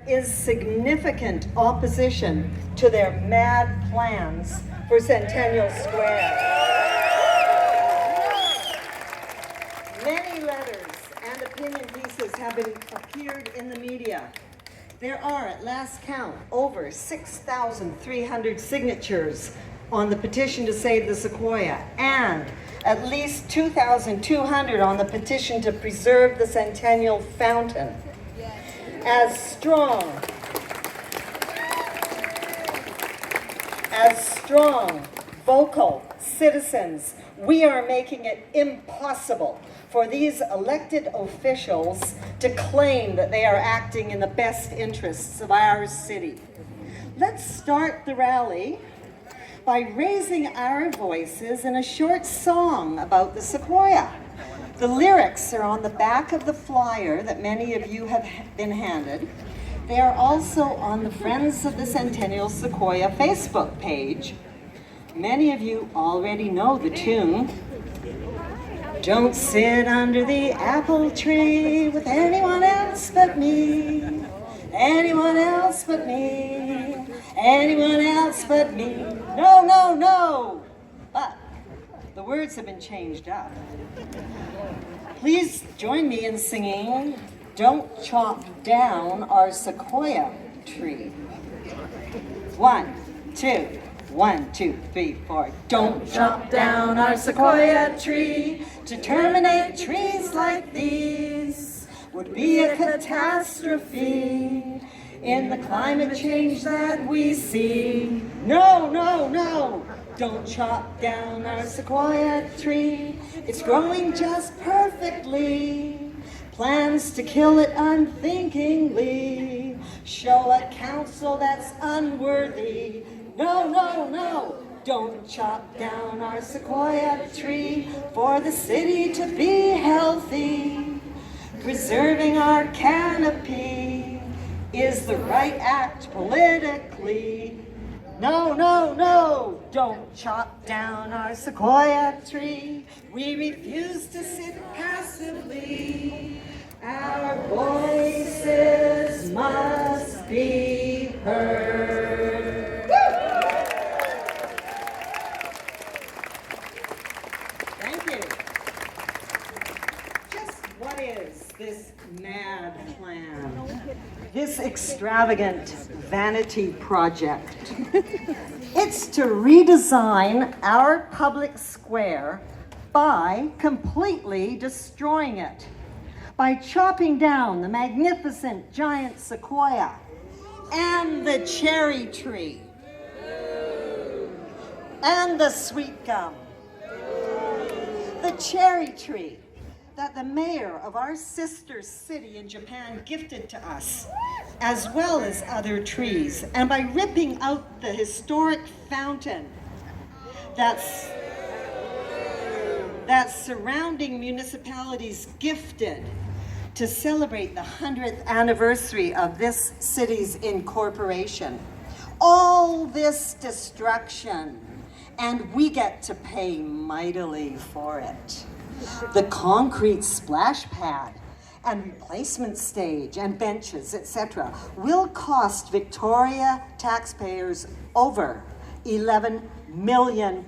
is significant opposition to their mad plans for Centennial Square. Many letters and opinion pieces have appeared in the media. There are, at last count, over 6,300 signatures on the petition to save the Sequoia, and at least 2,200 on the petition to preserve the Centennial Fountain. As strong, vocal citizens, we are making it impossible for these elected officials to claim that they are acting in the best interests of our city. Let's start the rally by raising our voices in a short song about the Sequoia. The lyrics are on the back of the flyer that many of you have been handed. They are also on the Friends of the Centennial Sequoia Facebook page. Many of you already know the tune. Don't sit under the apple tree with anyone else but me. Anyone else but me. Anyone else but me. No, no, no. But the words have been changed up. Please join me in singing Don't Chop Down Our Sequoia Tree. 1, 2, 1, 2, 3, 4. Don't chop down our sequoia tree. To terminate trees like these would be a catastrophe in the climate change that we see. No, no, no. Don't chop down our sequoia tree. It's growing just perfectly. Plans to kill it unthinkingly show a council that's unworthy. No, no, no. Don't chop down our sequoia tree for the city to be healthy. Preserving our canopy is the right act politically. No, no, no, don't chop down our sequoia tree. We refuse to sit passively. Our voices must be heard. Woo! Thank you. Just what is this mad plan? This extravagant vanity project. It's to redesign our public square by completely destroying it, by chopping down the magnificent giant sequoia and the cherry tree and the sweet gum. The cherry tree that the mayor of our sister city in Japan gifted to us, as well as other trees, and by ripping out the historic fountain that's surrounding municipalities gifted to celebrate the 100th anniversary of this city's incorporation. All this destruction, and we get to pay mightily for it. The concrete splash pad and replacement stage and benches, etc., will cost Victoria taxpayers over $11 million.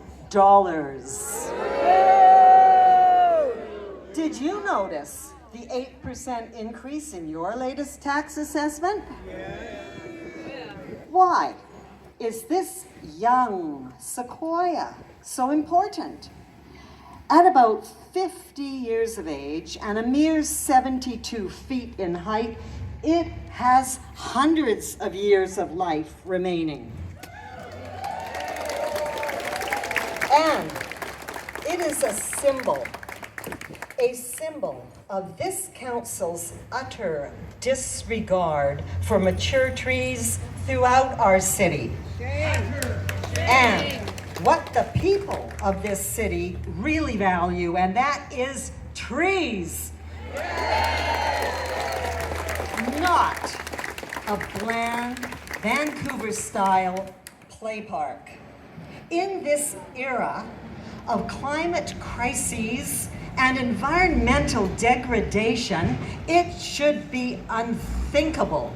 Did you notice the 8% increase in your latest tax assessment? Why is this young sequoia so important? At about 50 years of age and a mere 72 feet in height, it has hundreds of years of life remaining. And it is a symbol of this council's utter disregard for mature trees throughout our city. And what the people of this city really value, and that is trees. Not a bland Vancouver-style play park. In this era of climate crises and environmental degradation, it should be unthinkable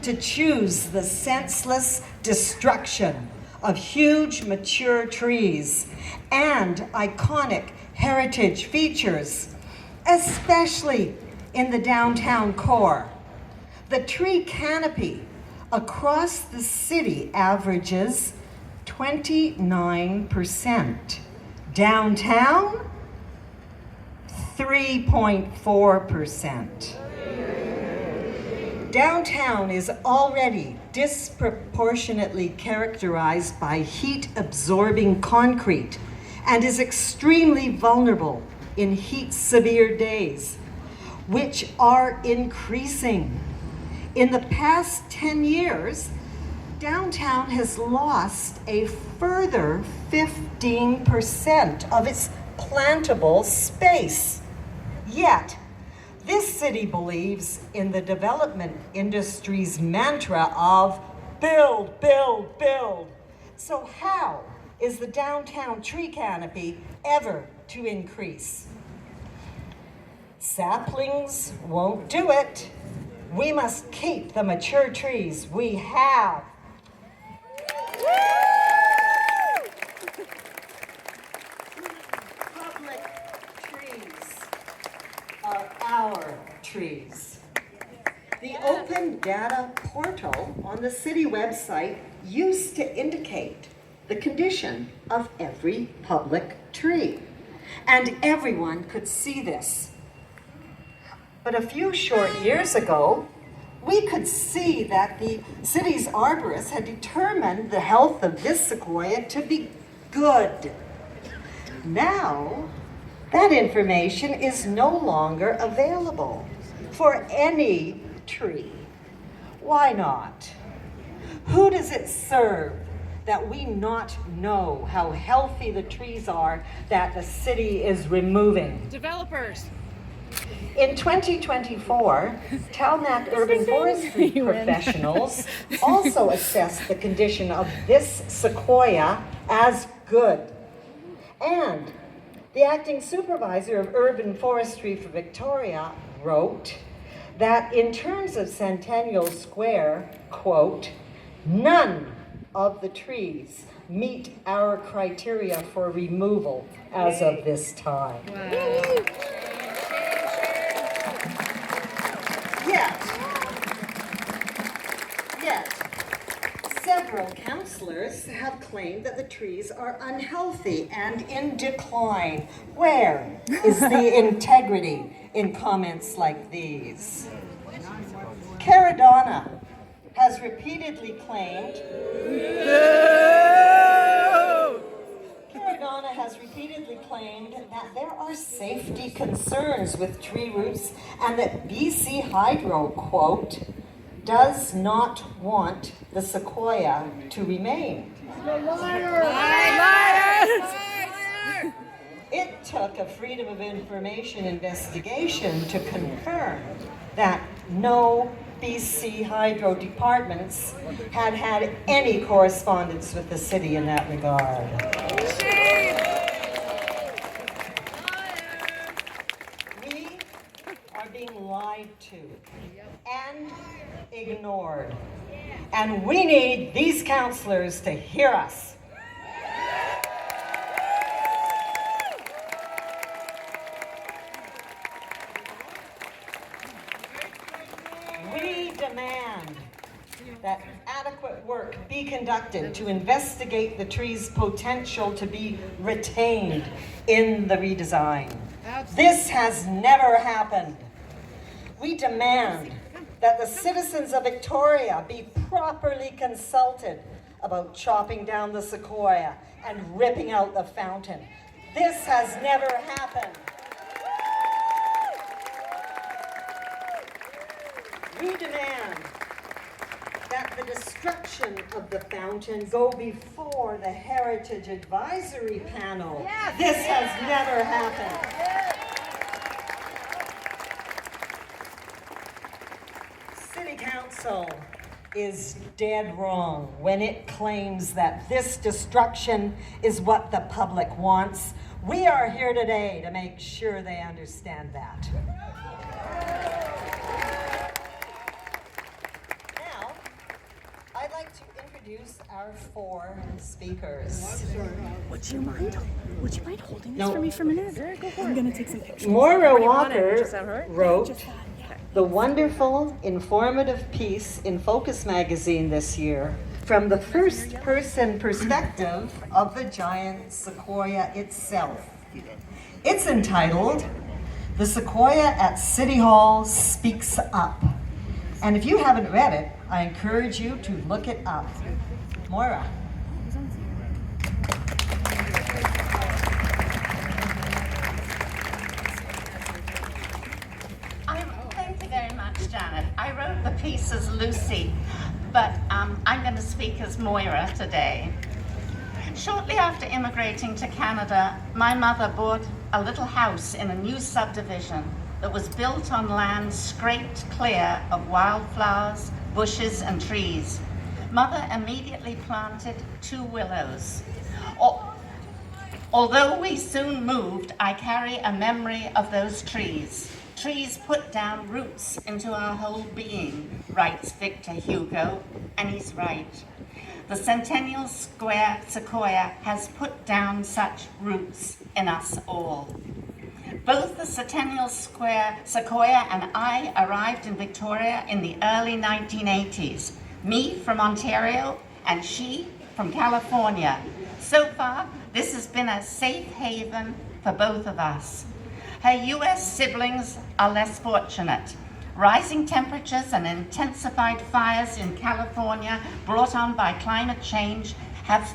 to choose the senseless destruction of huge mature trees and iconic heritage features, especially in the downtown core. The tree canopy across the city averages 29%. Downtown, 3.4%. Downtown is already disproportionately characterized by heat-absorbing concrete and is extremely vulnerable in heat-severe days, which are increasing. In the past 10 years, downtown has lost a further 15% of its plantable space. Yet, this city believes in the development industry's mantra of build, build, build. So how is the downtown tree canopy ever to increase? Saplings won't do it. We must keep the mature trees we have. Public trees are our trees. The open data portal on the city website used to indicate the condition of every public tree, and everyone could see this. But a few short years ago, we could see that the city's arborists had determined the health of this sequoia to be good. Now, that information is no longer available for any tree. Why not? Who does it serve that we not know how healthy the trees are that the city is removing? Developers. In 2024, Talmac urban forestry professionals also assessed the condition of this sequoia as good. And the acting supervisor of urban forestry for Victoria wrote that in terms of Centennial Square, quote, none of the trees meet our criteria for removal as of this time. Wow. Yet, several councillors have claimed that the trees are unhealthy and in decline. Where is the integrity in comments like these? Caradonna has repeatedly claimed that there are safety concerns with tree roots and that BC Hydro, quote, does not want the sequoia to remain. It took a Freedom of Information investigation to confirm that no BC Hydro departments had had any correspondence with the city in that regard. We are being lied to and ignored. And we need these councillors to hear us. We demand that adequate work be conducted to investigate the tree's potential to be retained in the redesign. This has never happened. We demand that the citizens of Victoria be properly consulted about chopping down the sequoia and ripping out the fountain. This has never happened. We demand that the destruction of the fountain go before the Heritage Advisory Panel. Yes. This has never happened. City Council is dead wrong when it claims that this destruction is what the public wants. We are here today to make sure they understand that. Now, introduce our 4 speakers. Would you mind holding this No. for me for a minute? Go for it. I'm gonna take some pictures. Moira Just Walker that, right? wrote Just that. Okay. the wonderful, informative piece in Focus magazine this year from the first-person perspective of the giant sequoia itself. It's entitled, "The Sequoia at City Hall Speaks Up." And if you haven't read it, I encourage you to look it up. Moira. Thank you very much, Janet. I wrote the piece as Lucy, but I'm going to speak as Moira today. Shortly after immigrating to Canada, my mother bought a little house in a new subdivision that was built on land scraped clear of wildflowers, bushes, and trees. Mother immediately planted 2 willows. Although we soon moved, I carry a memory of those trees. Trees put down roots into our whole being, writes Victor Hugo, and he's right. The Centennial Square Sequoia has put down such roots in us all. Both the Centennial Square Sequoia and I arrived in Victoria in the early 1980s. Me from Ontario and she from California. So far, this has been a safe haven for both of us. Her US siblings are less fortunate. Rising temperatures and intensified fires in California brought on by climate change have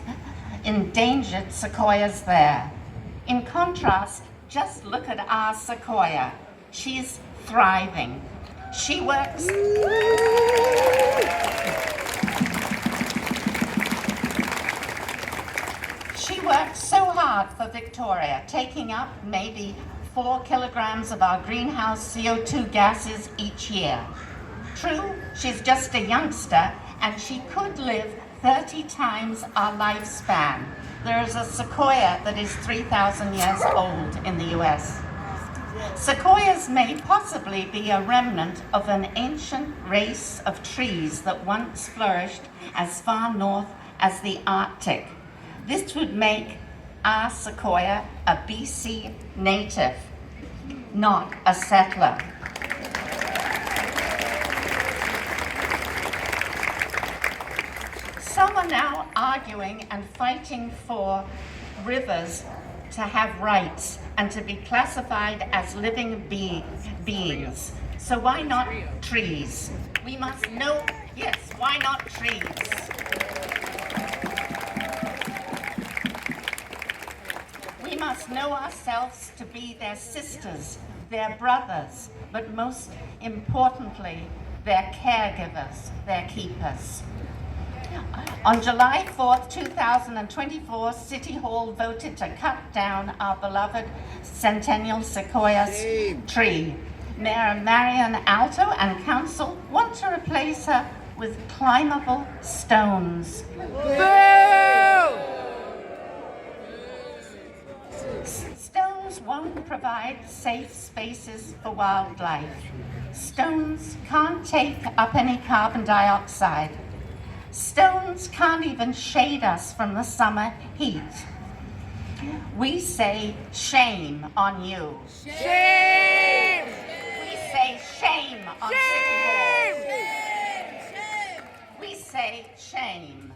endangered sequoias there. In contrast, just look at our sequoia. She's thriving. She works so hard for Victoria, taking up maybe 4 kilograms of our greenhouse CO2 gases each year. True, she's just a youngster, and she could live 30 times our lifespan. There is a sequoia that is 3,000 years old in the US. Sequoias may possibly be a remnant of an ancient race of trees that once flourished as far north as the Arctic. This would make our sequoia a BC native, not a settler. Some are now arguing and fighting for rivers to have rights and to be classified as living beings. So why not trees? We must know, yes, why not trees? We must know ourselves to be their sisters, their brothers, but most importantly, their caregivers, their keepers. On July 4th, 2024, City Hall voted to cut down our beloved Centennial Sequoia tree. Mayor Marion Alto and Council want to replace her with climbable stones. Stones won't provide safe spaces for wildlife. Stones can't take up any carbon dioxide. Stones can't even shade us from the summer heat. We say shame on you. Shame! We say shame on City Hall. We say shame.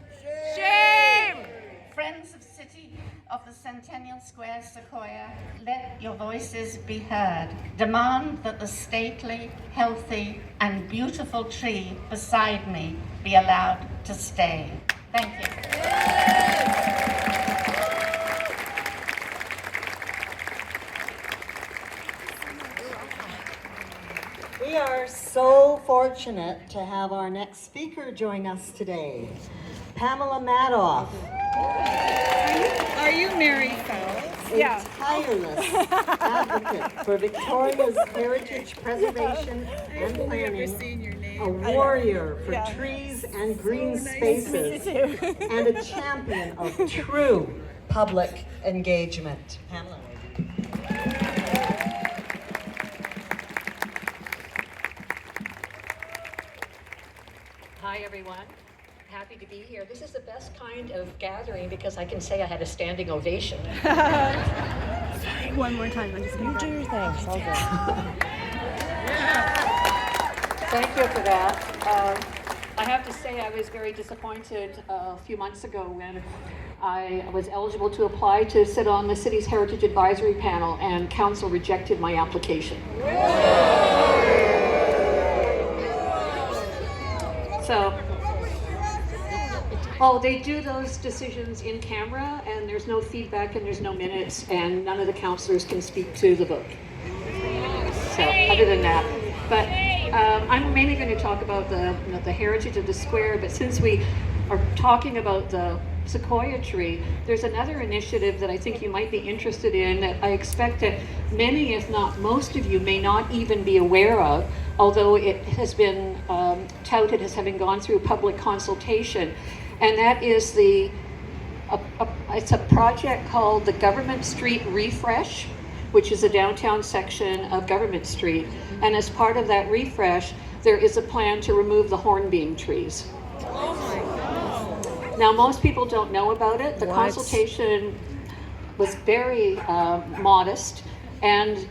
Shame! Friends of the Centennial Square Sequoia, let your voices be heard. Demand that the stately, healthy, and beautiful tree beside me be allowed to stay. Thank you. We are so fortunate to have our next speaker join us today, Pamela Madoff. Are you Mary Fells? A tireless advocate for Victoria's heritage preservation and planning, a warrior for trees and green spaces, and a champion of true public engagement. Pamela. Hi, everyone. happy to be here. This is the best kind of gathering because I can say I had a standing ovation. One more time. I'm just gonna Do your thing. It's all good. Thank you for that. I have to say I was very disappointed a few months ago when I was eligible to apply to sit on the city's Heritage Advisory Panel and council rejected my application. So, they do those decisions in camera and there's no feedback and there's no minutes and none of the councillors can speak to the vote. So, other than that, but I'm mainly going to talk about the heritage of the square, but since we are talking about the sequoia tree, there's another initiative that I think you might be interested in that I expect that many, if not most of you, may not even be aware of, although it has been touted as having gone through public consultation, and that is it's a project called the Government Street Refresh, which is a downtown section of Government Street. And as part of that refresh, there is a plan to remove the hornbeam trees. Now, most people don't know about it. The consultation was very modest, and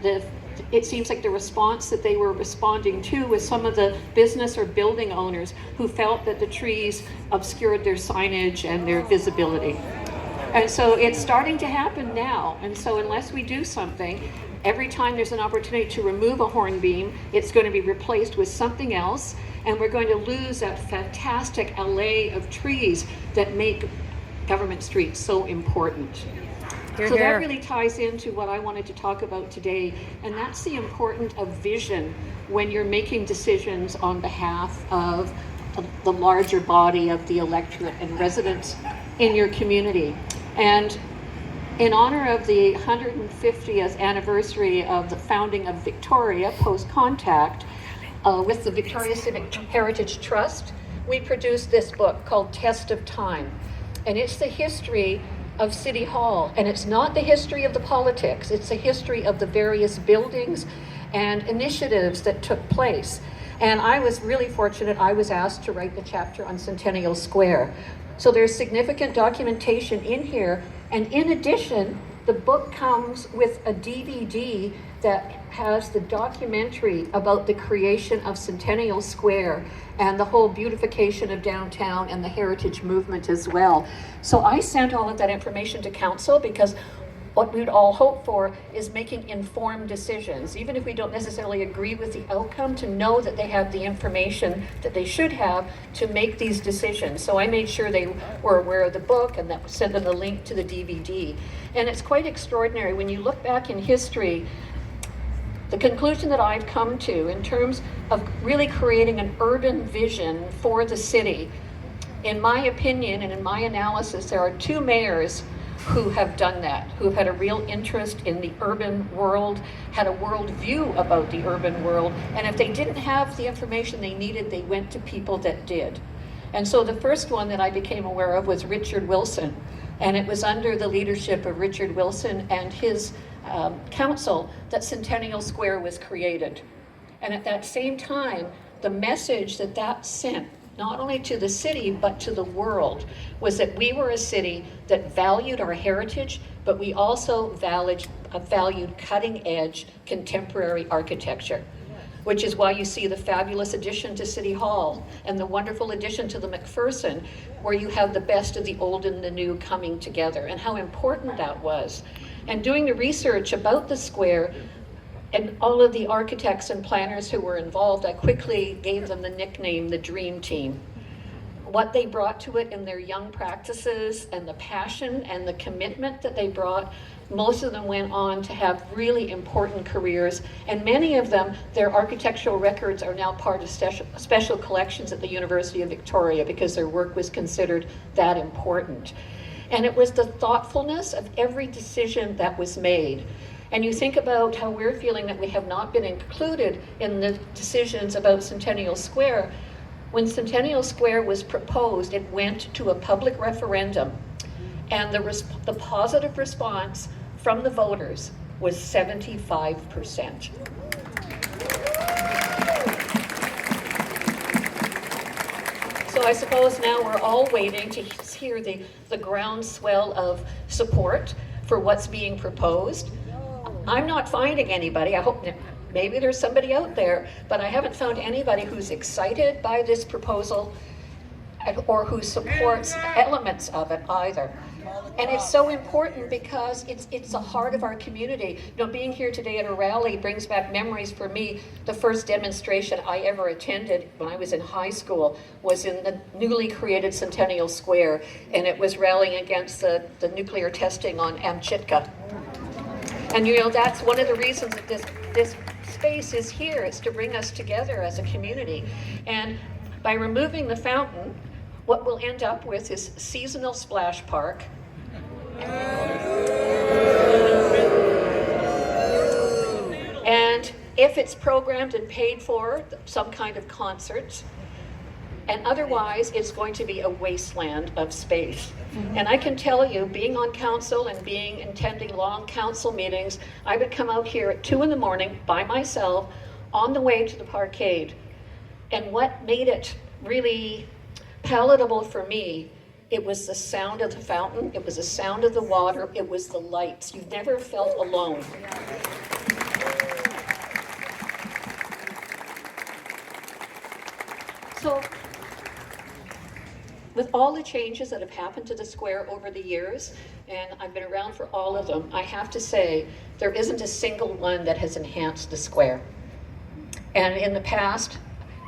it seems like the response that they were responding to was some of the business or building owners who felt that the trees obscured their signage and their visibility. And so it's starting to happen now. And so unless we do something, every time there's an opportunity to remove a hornbeam, it's going to be replaced with something else. And we're going to lose that fantastic alley of trees that make Government Street so important. So that really ties into what I wanted to talk about today, and that's the importance of vision when you're making decisions on behalf of the larger body of the electorate and residents in your community. And in honor of the 150th anniversary of the founding of Victoria post-contact, with the Victoria Civic Heritage Trust, we produced this book called Test of Time. And it's the history of City Hall. And it's not the history of the politics, it's the history of the various buildings and initiatives that took place. And I was really fortunate, I was asked to write the chapter on Centennial Square. So there's significant documentation in here. And in addition, the book comes with a DVD that has the documentary about the creation of Centennial Square and the whole beautification of downtown and the heritage movement as well. So I sent all of that information to council because what we'd all hope for is making informed decisions, even if we don't necessarily agree with the outcome, to know that they have the information that they should have to make these decisions. So I made sure they were aware of the book and that sent them the link to the DVD. And it's quite extraordinary when you look back in history. The conclusion that I've come to in terms of really creating an urban vision for the city, in my opinion and in my analysis, there are two mayors who have done that, who have had a real interest in the urban world, had a world view about the urban world, and if they didn't have the information they needed, they went to people that did. And so the first one that I became aware of was Richard Wilson, and it was under the leadership of Richard Wilson and his council that Centennial Square was created. And at that same time, the message that that sent, not only to the city, but to the world, was that we were a city that valued our heritage, but we also valued cutting-edge contemporary architecture, which is why you see the fabulous addition to City Hall and the wonderful addition to the McPherson, where you have the best of the old and the new coming together, and how important that was. And doing the research about the square, and all of the architects and planners who were involved, I quickly gave them the nickname, the Dream Team. What they brought to it in their young practices and the passion and the commitment that they brought, most of them went on to have really important careers, and many of them, their architectural records are now part of special collections at the University of Victoria because their work was considered that important. And it was the thoughtfulness of every decision that was made. And you think about how we're feeling that we have not been included in the decisions about Centennial Square. When Centennial Square was proposed, it went to a public referendum, and the positive response from the voters was 75%. So I suppose now we're all waiting to hear the groundswell of support for what's being proposed. I'm not finding anybody. I hope maybe there's somebody out there, but I haven't found anybody who's excited by this proposal or who supports elements of it either. And it's so important because it's the heart of our community. You know, being here today at a rally brings back memories for me. The first demonstration I ever attended when I was in high school was in the newly created Centennial Square, and it was rallying against the nuclear testing on Amchitka. And you know, that's one of the reasons that this space is here, is to bring us together as a community. And by removing the fountain, what we'll end up with is seasonal splash park. And if it's programmed and paid for, some kind of concerts. And otherwise, it's going to be a wasteland of space. And I can tell you, being on council and attending long council meetings, I would come out here at 2 in the morning by myself on the way to the parkade. And what made it really palatable for me, it was the sound of the fountain, it was the sound of the water, it was the lights. You never felt alone. So, with all the changes that have happened to the square over the years, and I've been around for all of them, I have to say there isn't a single one that has enhanced the square. And in the past,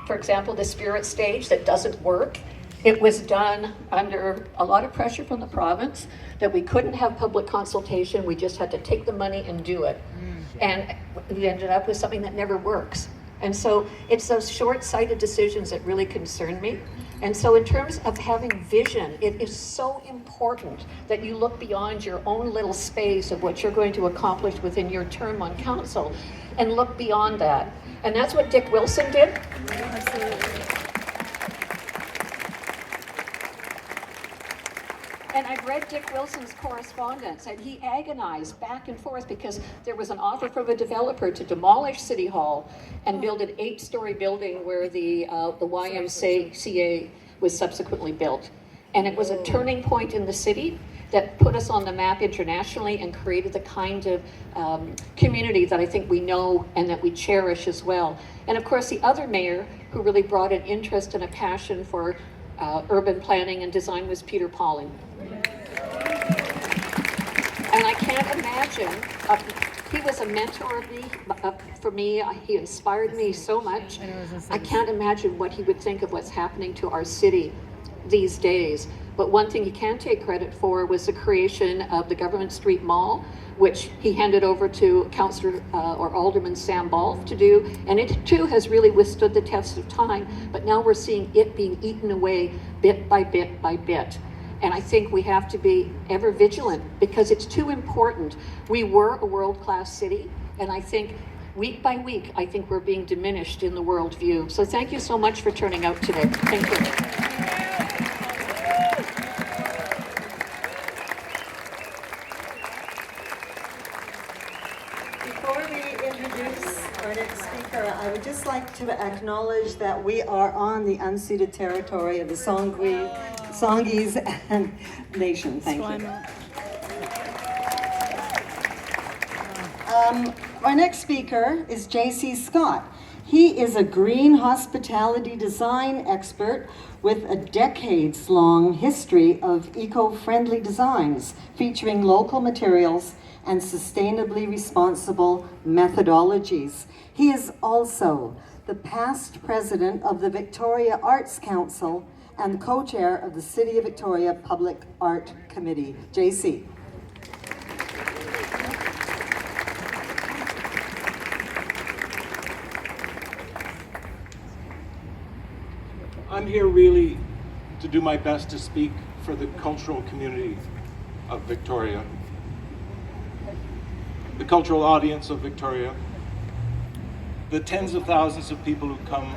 for example, the Spirit Stage that doesn't work, it was done under a lot of pressure from the province that we couldn't have public consultation, we just had to take the money and do it. And we ended up with something that never works. And so it's those short-sighted decisions that really concern me. And so in terms of having vision, it is so important that you look beyond your own little space of what you're going to accomplish within your term on council and look beyond that. And that's what Dick Wilson did. And I've read Dick Wilson's correspondence, and he agonized back and forth because there was an offer from a developer to demolish City Hall and build an 8-story building where the YMCA was subsequently built. And it was a turning point in the city that put us on the map internationally and created the kind of community that I think we know and that we cherish as well. And of course, the other mayor who really brought an interest and a passion for urban planning and design was Peter Pauling. And I can't imagine, he was a mentor for me, he inspired me so much. I can't imagine what he would think of what's happening to our city these days. But one thing he can take credit for was the creation of the Government Street Mall, which he handed over to Councillor or Alderman Sam Balfe to do. And it too has really withstood the test of time, but now we're seeing it being eaten away bit by bit by bit. And I think we have to be ever vigilant because it's too important. We were a world-class city, and I think week by week, I think we're being diminished in the world view. So thank you so much for turning out today. Thank you. Before we introduce our next speaker, I would just like to acknowledge that we are on the unceded territory of the Songhees and Nation. Thank you. Our next speaker is J.C. Scott. He is a green hospitality design expert with a decades-long history of eco-friendly designs featuring local materials and sustainably responsible methodologies. He is also the past president of the Victoria Arts Council and co-chair of the City of Victoria Public Art Committee. JC. I'm here really to do my best to speak for the cultural community of Victoria, the cultural audience of Victoria, the tens of thousands of people who come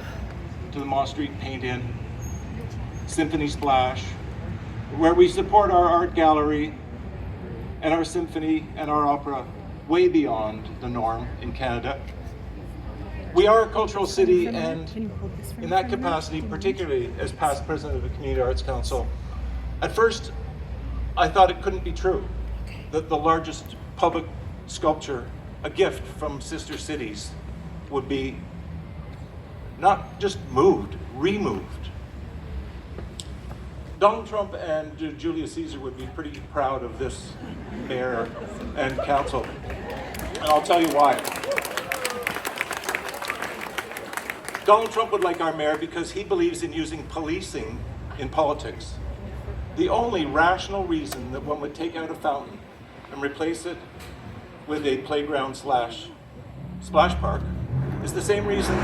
to the Moss Street Paint-In, Symphony Splash, where we support our art gallery and our symphony and our opera way beyond the norm in Canada. We are a cultural city, Can and you hold this for me in that for a minute? capacity, particularly as past president of the Community Arts Council, at first I thought it couldn't be true that the largest public sculpture, a gift from sister cities, would be not just moved, removed. Donald Trump and Julius Caesar would be pretty proud of this mayor and council, and I'll tell you why. Donald Trump would like our mayor because he believes in using policing in politics. The only rational reason that one would take out a fountain and replace it with a playground slash splash park is the same reason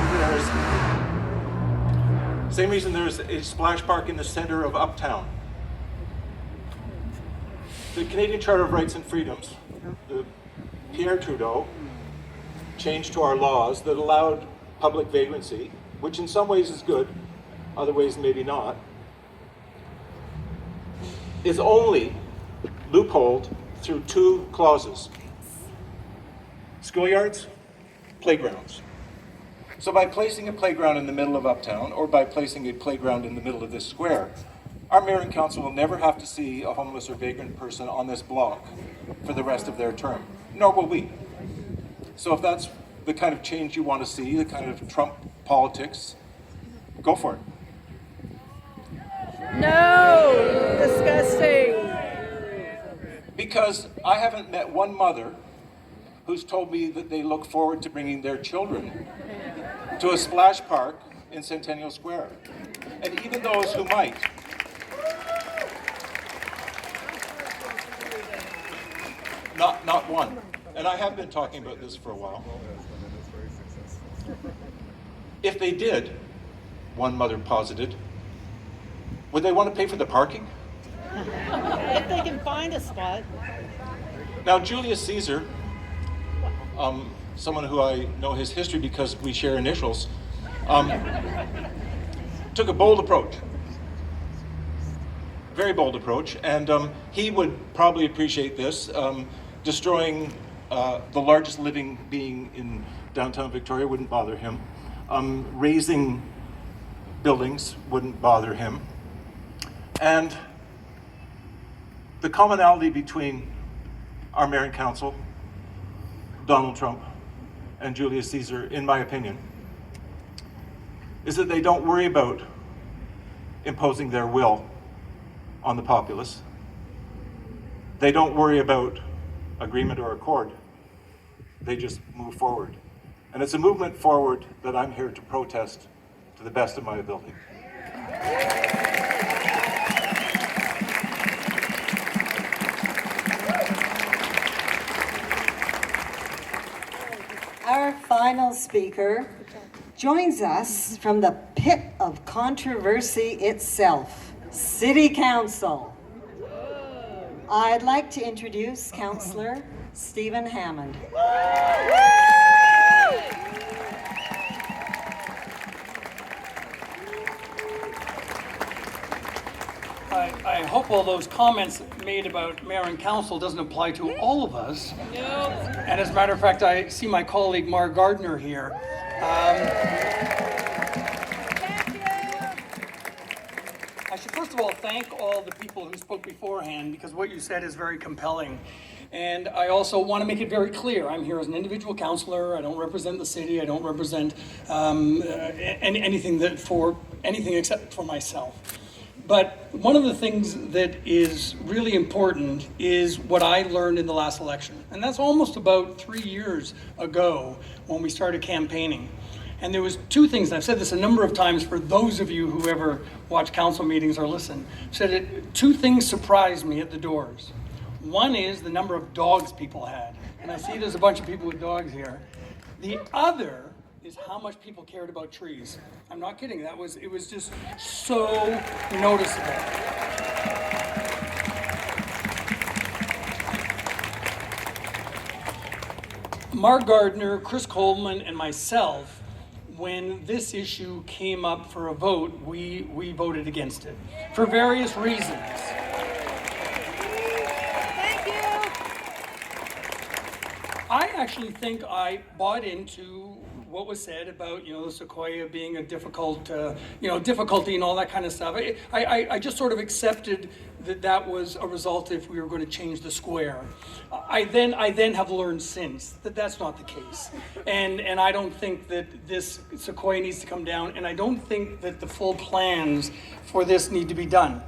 there's a splash park in the center of Uptown. The Canadian Charter of Rights and Freedoms, the Pierre Trudeau changed to our laws that allowed public vagrancy, which in some ways is good, other ways maybe not, is only loopholed through two clauses: schoolyards, playgrounds. So by placing a playground in the middle of Uptown, or by placing a playground in the middle of this square, our mayor and council will never have to see a homeless or vagrant person on this block for the rest of their term, nor will we. So if that's the kind of change you want to see, the kind of Trump politics, go for it. No! Disgusting! Because I haven't met one mother who's told me that they look forward to bringing their children to a splash park in Centennial Square. And even those who might. Not one. And I have been talking about this for a while. If they did, one mother posited, would they want to pay for the parking? If they can find a spot. Now, Julius Caesar, someone who I know his history because we share initials, took a bold approach. Very bold approach, and he would probably appreciate this. Destroying the largest living being in downtown Victoria wouldn't bother him. Raising buildings wouldn't bother him. And the commonality between our mayor and council, Donald Trump, and Julius Caesar, in my opinion, is that they don't worry about imposing their will on the populace. They don't worry about agreement or accord. They just move forward. And it's a movement forward that I'm here to protest to the best of my ability. Our final speaker joins us from the pit of controversy itself, City Council. I'd like to introduce Councillor Stephen Hammond. I hope all those comments made about mayor and council doesn't apply to all of us. And as a matter of fact, I see my colleague Mark Gardner here. I should first of all thank all the people who spoke beforehand, because what you said is very compelling. And I also want to make it very clear, I'm here as an individual councillor. I don't represent the city. I don't represent anything except for myself. But one of the things that is really important is what I learned in the last election. And that's almost about 3 years ago when we started campaigning. And there was two things, and I've said this a number of times for those of you who ever watch council meetings or listen, said it, two things surprised me at the doors. One is the number of dogs people had. And I see there's a bunch of people with dogs here. The other is how much people cared about trees. I'm not kidding, it was just so noticeable. Mark Gardner, Chris Coleman, and myself, when this issue came up for a vote, we voted against it for various reasons. Thank you! I actually think I bought into what was said about, the sequoia being a difficult, difficulty and all that kind of stuff. I just sort of accepted that was a result if we were going to change the square. I then have learned since that that's not the case. And I don't think that this sequoia needs to come down, and I don't think that the full plans for this need to be done.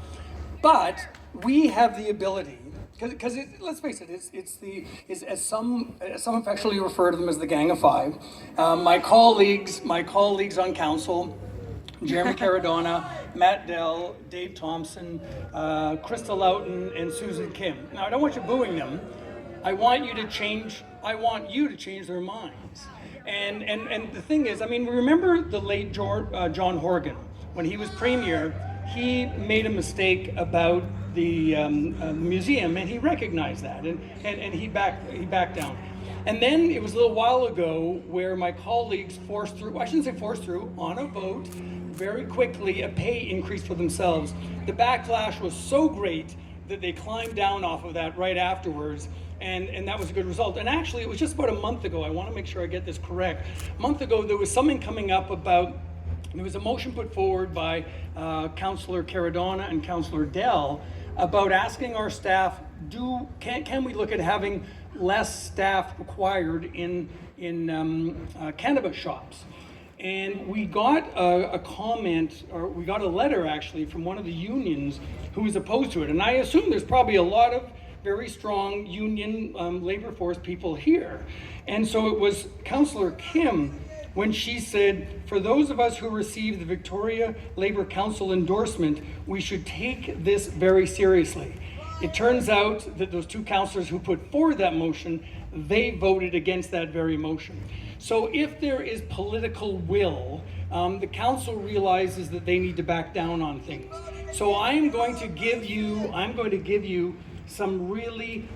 But we have the ability, because let's face it, it's as some affectionately refer to them as the Gang of Five. My colleagues on council, Jeremy Caradonna, Matt Dell, Dave Thompson, Krista Loughton, and Susan Kim. Now I don't want you booing them. I want you to change their minds. And the thing is, remember the late John Horgan, when he was premier. He made a mistake about the museum, and he recognized that, and he backed down. And then it was a little while ago where my colleagues forced through, I shouldn't say forced through, on a vote, very quickly, a pay increase for themselves. The backlash was so great that they climbed down off of that right afterwards, and that was a good result. And actually, it was just about a month ago, I want to make sure I get this correct. A month ago, there was something coming up about, there was a motion put forward by Councillor Caradonna and Councillor Dell about asking our staff, can we look at having less staff required in cannabis shops? And we got a comment, or we got a letter actually from one of the unions who was opposed to it. And I assume there's probably a lot of very strong union labor force people here. And so it was Councillor Kim when she said, for those of us who received the Victoria Labour Council endorsement, we should take this very seriously. It turns out that those two councillors who put forward that motion, they voted against that very motion. So if there is political will, the council realizes that they need to back down on things. So I'm going to give you some really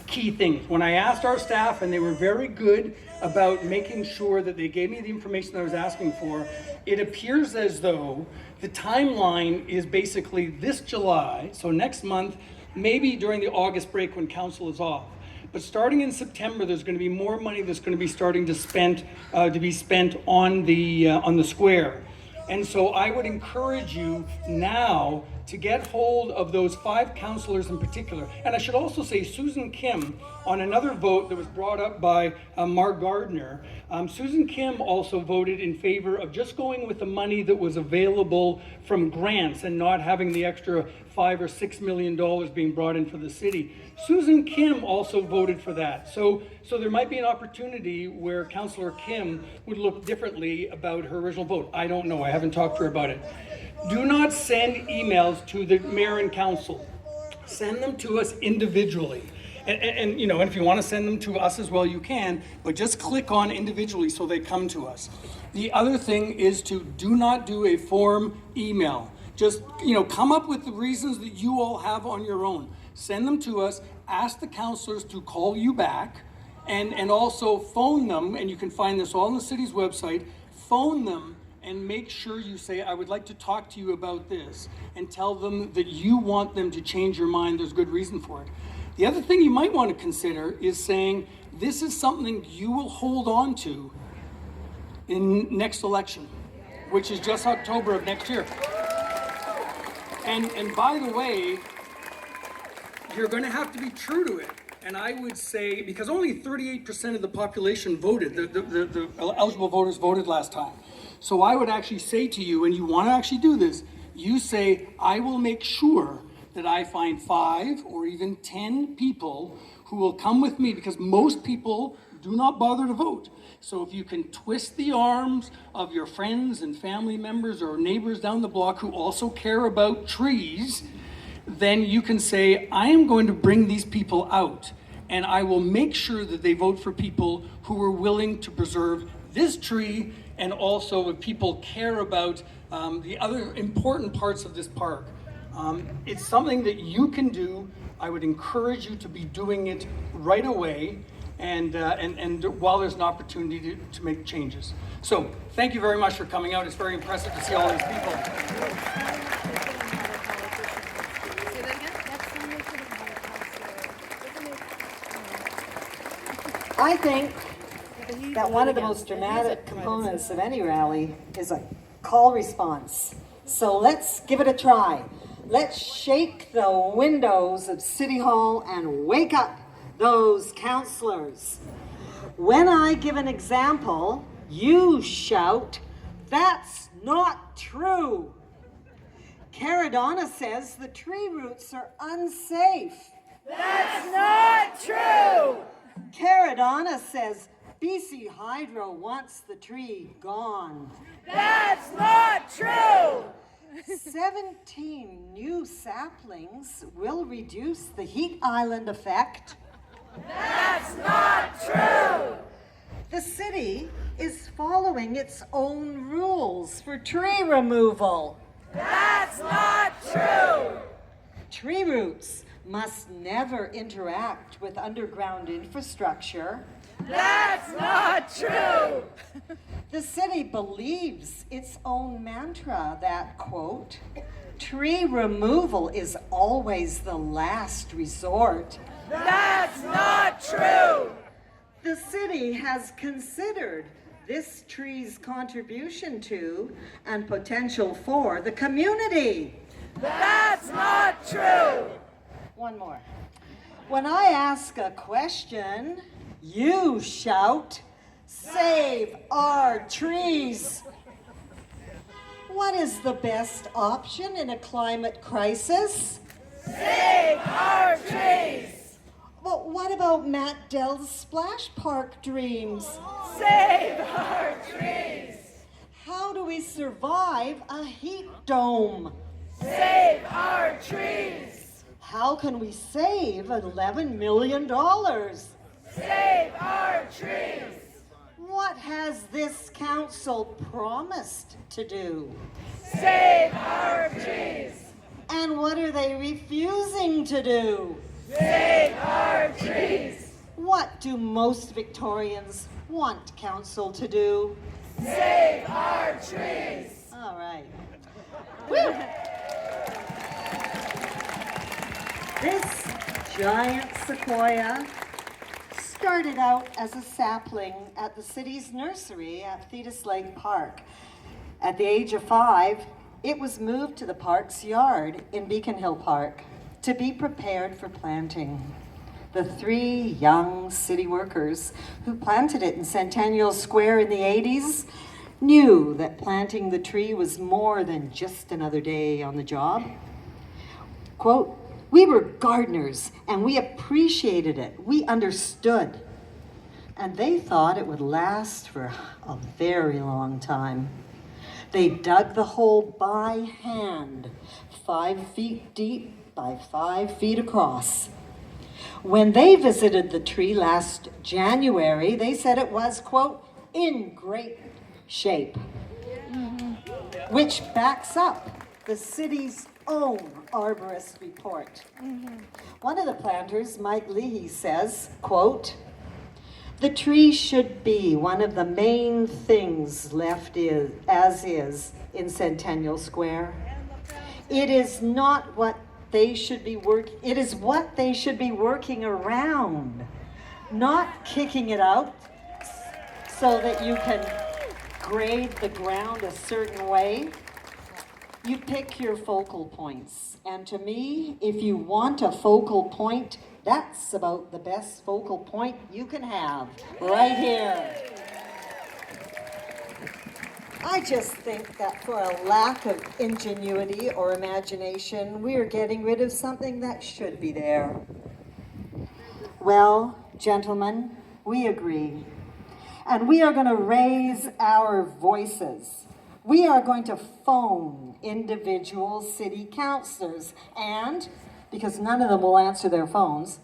key things. When I asked our staff, and they were very good about making sure that they gave me the information I was asking for, it appears as though the timeline is basically this July, so next month, maybe during the August break when council is off. But starting in September, there's going to be more money that's going to be starting to be spent on the square. And so I would encourage you now to get hold of those 5 councillors in particular. And I should also say Susan Kim, on another vote that was brought up by Mark Gardner, Susan Kim also voted in favor of just going with the money that was available from grants and not having the extra $5 or $6 million being brought in for the city. Susan Kim also voted for that. So there might be an opportunity where Councillor Kim would look differently about her original vote. I don't know. I haven't talked to her about it. Do not send emails to the mayor and council. Send them to us individually. And if you want to send them to us as well, you can, but just click on individually so they come to us. The other thing is to do not do a form email. Just, come up with the reasons that you all have on your own. Send them to us, ask the councillors to call you back, and also phone them, and you can find this all on the city's website. Phone them and make sure you say, I would like to talk to you about this, and tell them that you want them to change your mind. There's good reason for it. The other thing you might want to consider is saying, this is something you will hold on to in next election, which is just October of next year. And by the way, you're going to have to be true to it. And I would say, because only 38% of the population voted, the eligible voters voted last time. So I would actually say to you, and you want to actually do this, you say, I will make sure that I find 5 or even 10 people who will come with me, because most people do not bother to vote. So if you can twist the arms of your friends and family members or neighbors down the block who also care about trees, then you can say, I am going to bring these people out, and I will make sure that they vote for people who are willing to preserve this tree, and also if people care about the other important parts of this park. It's something that you can do. I would encourage you to be doing it right away, and while there's an opportunity to make changes. So thank you very much for coming out. It's very impressive to see all these people. I think that one of the most dramatic components of any rally is a call response. So let's give it a try. Let's shake the windows of City Hall and wake up those councillors. When I give an example, you shout, "That's not true." Caradonna says the tree roots are unsafe. That's not true. Caradonna says BC Hydro wants the tree gone. That's not true. 17 new saplings will reduce the heat island effect. That's not true. The city is following its own rules for tree removal. That's not true. Tree roots must never interact with underground infrastructure. That's not true. The city believes its own mantra that, quote, "Tree removal is always the last resort." That's not true. The city has considered this tree's contribution to and potential for the community. That's not true. One more. When I ask a question, you shout, "Save our trees." What is the best option in a climate crisis? Save our trees. But what about Matt Dell's splash park dreams? Save our trees. How do we survive a heat dome? Save our trees. How can we save $11 million? Save our trees. What has this council promised to do? Save our trees. And what are they refusing to do? Save our trees. What do most Victorians want council to do? Save our trees. All right. Woo! This giant sequoia started out as a sapling at the city's nursery at Thetis Lake Park. At the age of 5, it was moved to the park's yard in Beacon Hill Park to be prepared for planting. The 3 young city workers who planted it in Centennial Square in the 80s knew that planting the tree was more than just another day on the job. Quote, "We were gardeners and we appreciated it. We understood." And they thought it would last for a very long time. They dug the hole by hand, 5 feet deep by 5 feet across. When they visited the tree last January, they said it was, quote, "in great shape," which backs up the city's own arborist report. One of the planters, Mike Leahy, says, quote, "The tree should be one of the main things left as is in Centennial Square. It is not what they should be it is what they should be working around, not kicking it out so that you can grade the ground a certain way. You pick your focal points. And to me, if you want a focal point, that's about the best focal point you can have, right here." I just think that for a lack of ingenuity or imagination, we are getting rid of something that should be there. Well, gentlemen, we agree. And we are going to raise our voices. We are going to phone individual city councillors and, because none of them will answer their phones,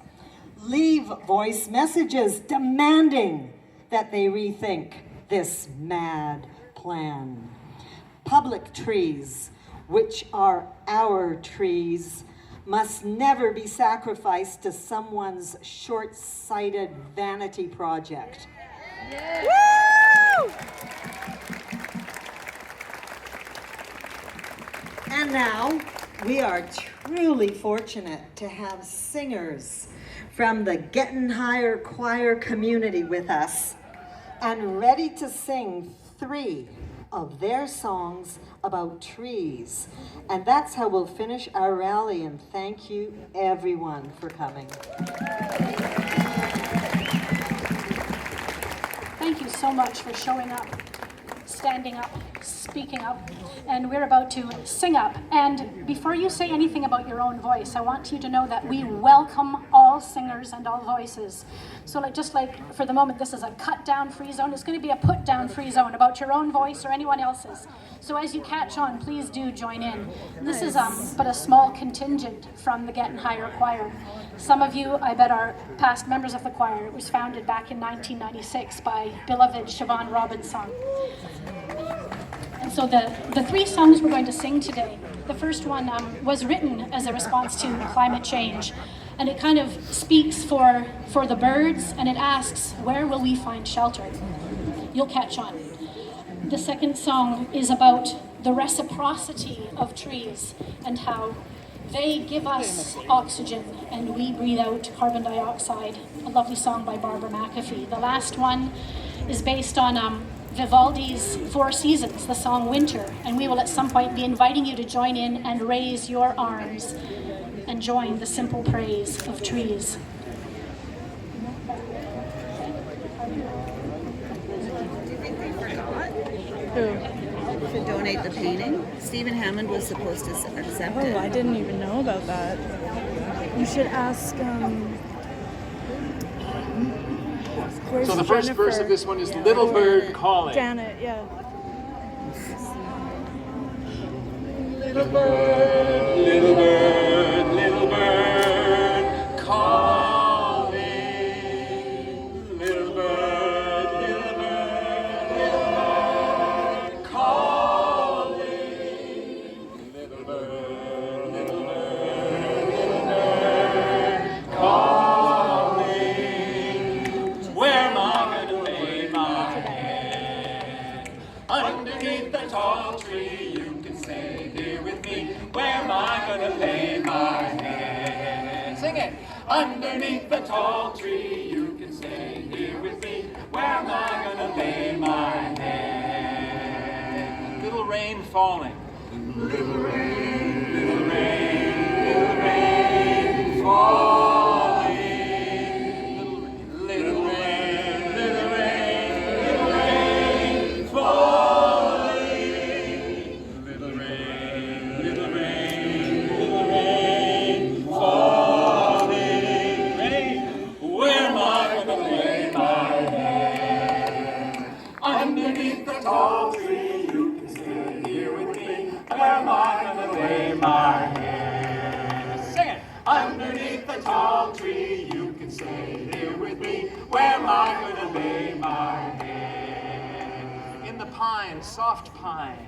leave voice messages demanding that they rethink this mad plan. Public trees, which are our trees, must never be sacrificed to someone's short-sighted vanity project. Woo! And now, we are truly fortunate to have singers from the Gettin' Higher choir community with us. and ready to sing 3 of their songs about trees. And that's how we'll finish our rally, and thank you everyone for coming. Thank you so much for showing up, standing up, speaking up, and we're about to sing up. And before you say anything about your own voice, I want you to know that we welcome all singers and all voices. So just like for the moment, this is a cut down free zone, it's going to be a put down free zone about your own voice or anyone else's. So as you catch on, please do join in. This is but a small contingent from the Getting Higher Choir. Some of you, I bet, are past members of the choir. It was founded back in 1996 by beloved Siobhan Robinson. And so the 3 songs we're going to sing today, the first one was written as a response to climate change. And it kind of speaks for the birds, and it asks, where will we find shelter? You'll catch on. The second song is about the reciprocity of trees and how they give us oxygen and we breathe out carbon dioxide. A lovely song by Barbara McAfee. The last one is based on Vivaldi's Four Seasons, the song Winter, and we will at some point be inviting you to join in and raise your arms and join the simple praise of trees. To donate the painting. Stephen Hammond was supposed to accept it. Oh, I didn't even know about that. You should ask, where's So the first Jennifer? verse of this one is Little Bird Calling. Janet, yeah. Little bird, little bird, little bird, calling. Little bird, little bird, little bird, calling. Little bird, little bird, little bird, calling. Where am I gonna lay my head? Underneath the tall tree, you can say here with me. Where am I gonna lay my head? Sing it. Underneath the tall tree, you can say here with me. Where am I gonna lay my head? Little rain falling. Little rain, little rain, little rain falling. Little rain, little rain, little rain falling. Little rain, little rain, little rain falling. Ready? Where am I gonna lay my head? Underneath the tall tree, you can stay here with me. Where am I gonna lay my head? Sing it. Underneath the tall tree, you can stay here with me. Where am I gonna lay my head? In the pine, soft pine.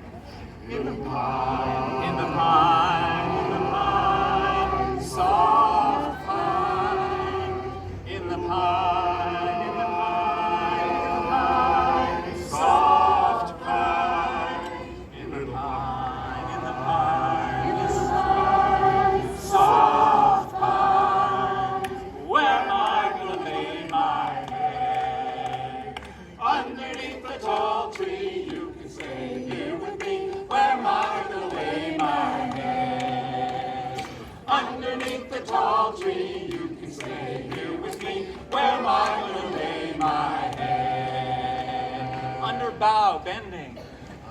In the pine, in the pine, in the pine, soft pine. In the pine, in the pine, in the pine, soft pine. In the pine, in the pine, in the pine, soft pine. Where am I gonna lay my head? Underneath the tall tree, you can stay here with me. Where am I gonna lay my head? Underneath the tall tree, you can stay here with me. Where am I gonna lay my head? Under bough, bending.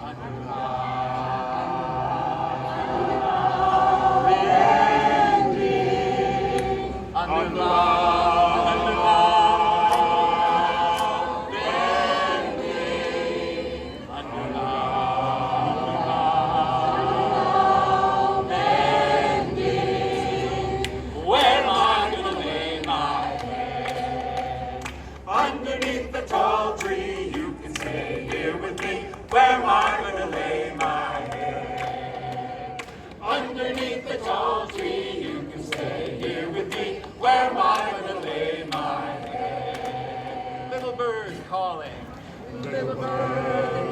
Under bough, bending. Under bough, under bough, bending. Under bough, bending. Where am I gonna lay my head? Underneath the tall tree, you can stay here with me. Where am I gonna lay my head? Underneath the tall tree, you can stay here with me. Where am I gonna lay my head? Little bird calling. Little bird